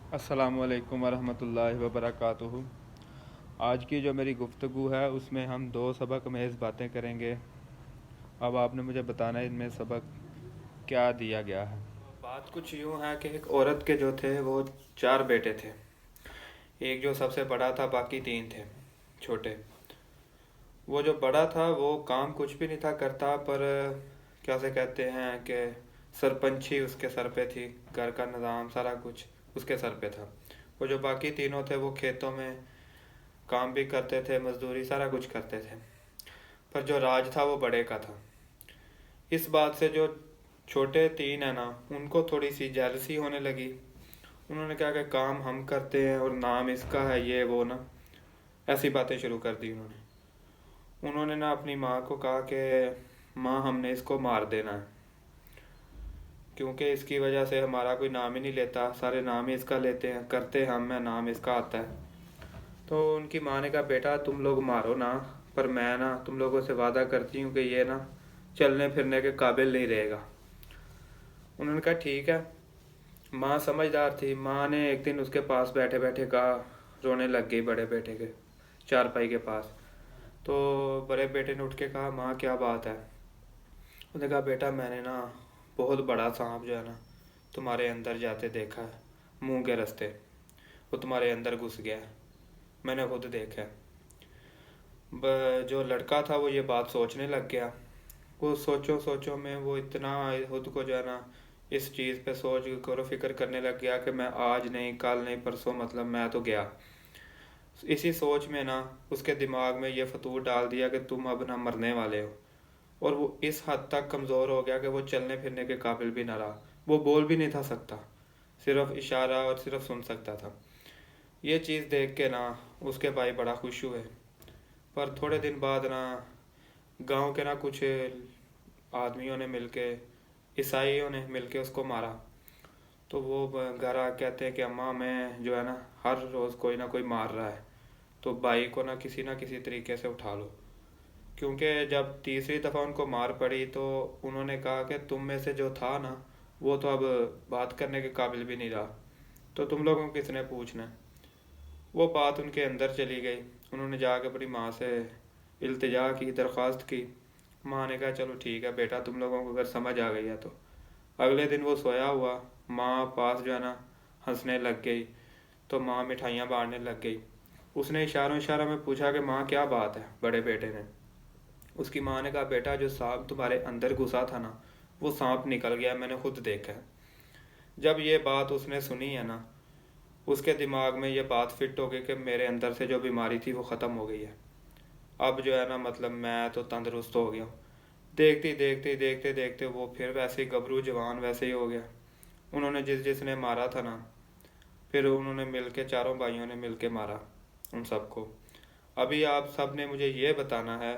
अस्सलामु अलैकुम वरहमतुल्लाहि वबरकातुहू। आज की जो मेरी गुफ्तगू है उसमें हम दो सबक मेज़ बातें करेंगे। अब आपने मुझे बताना है इनमें सबक क्या दिया गया है। बात कुछ यूँ है कि एक औरत के जो थे वो चार बेटे थे। एक जो सबसे बड़ा था, बाकी तीन थे छोटे। वो जो बड़ा था वो काम कुछ भी नहीं था करता, पर क्या से कहते हैं कि सरपंची उसके सर पे थी, घर का निज़ाम सारा कुछ उसके सर पे था। वो जो बाकी तीनों थे वो खेतों में काम भी करते थे, मजदूरी सारा कुछ करते थे, पर जो राज था वो बड़े का था। इस बात से जो छोटे तीन है ना, उनको थोड़ी सी जेलसी होने लगी। उन्होंने कहा कि काम हम करते हैं और नाम इसका है, ये वो ना, ऐसी बातें शुरू कर दी उन्होंने। उन्होंने ना अपनी माँ को कहा कि माँ, हमने इसको मार देना है, क्योंकि इसकी वजह से हमारा कोई नाम ही नहीं लेता, सारे नाम ही इसका लेते हैं, करते हम हैं, नाम इसका आता है। तो उनकी माँ ने कहा, बेटा तुम लोग मारो ना, पर मैं ना तुम लोगों से वादा करती हूँ कि ये ना चलने फिरने के काबिल नहीं रहेगा। उन्होंने कहा ठीक है। माँ समझदार थी। माँ ने एक दिन उसके पास बैठे बैठे कहा, रोने लग गई बड़े बेटे के चारपाई के पास। तो बड़े बेटे ने उठ के कहा, माँ क्या बात है। उसने कहा, बेटा मैंने ना बहुत बड़ा सांप जो है ना तुम्हारे अंदर जाते देखा है, मुंह के रास्ते। वो तुम्हारे अंदर घुस गया है, मैंने खुद देखा है। जो लड़का था वो ये बात सोचने लग गया। वो सोचो सोचो में वो इतना खुद को जो है ना इस चीज़ पे सोच गौर फिक्र करने लग गया कि मैं आज नहीं, कल नहीं, परसों, मतलब मैं तो गया। इसी सोच में ना उसके दिमाग में ये फतूर डाल दिया कि तुम अब ना मरने वाले हो। और वो इस हद तक कमज़ोर हो गया कि वो चलने फिरने के काबिल भी ना रहा। वो बोल भी नहीं था सकता, सिर्फ इशारा और सिर्फ सुन सकता था। ये चीज़ देख के ना उसके भाई बड़ा खुश हुए। पर थोड़े दिन बाद ना गांव के ना कुछ आदमियों ने मिलके, ईसाइयों ने मिलके उसको मारा। तो वो घर आ कहते हैं कि अम्मा, मैं जो है ना हर रोज़ कोई ना कोई मार रहा है, तो भाई को ना किसी तरीके से उठा लो। क्योंकि जब तीसरी दफ़ा उनको मार पड़ी तो उन्होंने कहा कि तुम में से जो था ना वो तो अब बात करने के काबिल भी नहीं रहा, तो तुम लोगों को किसने पूछना है। वो बात उनके अंदर चली गई। उन्होंने जाकर अपनी माँ से इल्तिजा की, दरख्वास्त की। माँ ने कहा चलो ठीक है बेटा, तुम लोगों को अगर समझ आ गई है तो। अगले दिन वो सोया हुआ, माँ पास जो है ना हंसने लग गई। तो माँ मिठाइयाँ बांटने लग गई। उसने इशारों इशारों में पूछा कि माँ क्या बात है, बड़े बेटे ने। उसकी माँ ने कहा, बेटा जो सांप तुम्हारे अंदर घुसा था ना वो सांप निकल गया, मैंने खुद देखा है। जब ये बात उसने सुनी है ना, उसके दिमाग में ये बात फिट हो गई कि मेरे अंदर से जो बीमारी थी वो ख़त्म हो गई है। अब जो है ना, मतलब मैं तो तंदुरुस्त हो गया हूँ। देखते देखते देखते देखते वो फिर वैसे ही गबरू जवान वैसे ही हो गया। उन्होंने जिसने मारा था ना, फिर उन्होंने मिल के, चारों भाइयों ने मिल के मारा उन सबको। अभी आप सब ने मुझे ये बताना है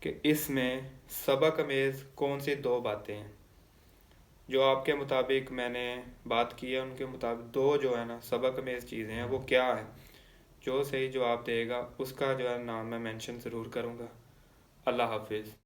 कि इसमें सबक अमेज़ कौन सी दो बातें हैं जो आपके मुताबिक मैंने बात की है, उनके मुताबिक दो जो है ना सबक अमेज़ चीज़ें हैं, वो क्या है। जो सही जवाब देगा उसका जो है नाम मैं मेंशन ज़रूर करूँगा। अल्लाह हाफिज़।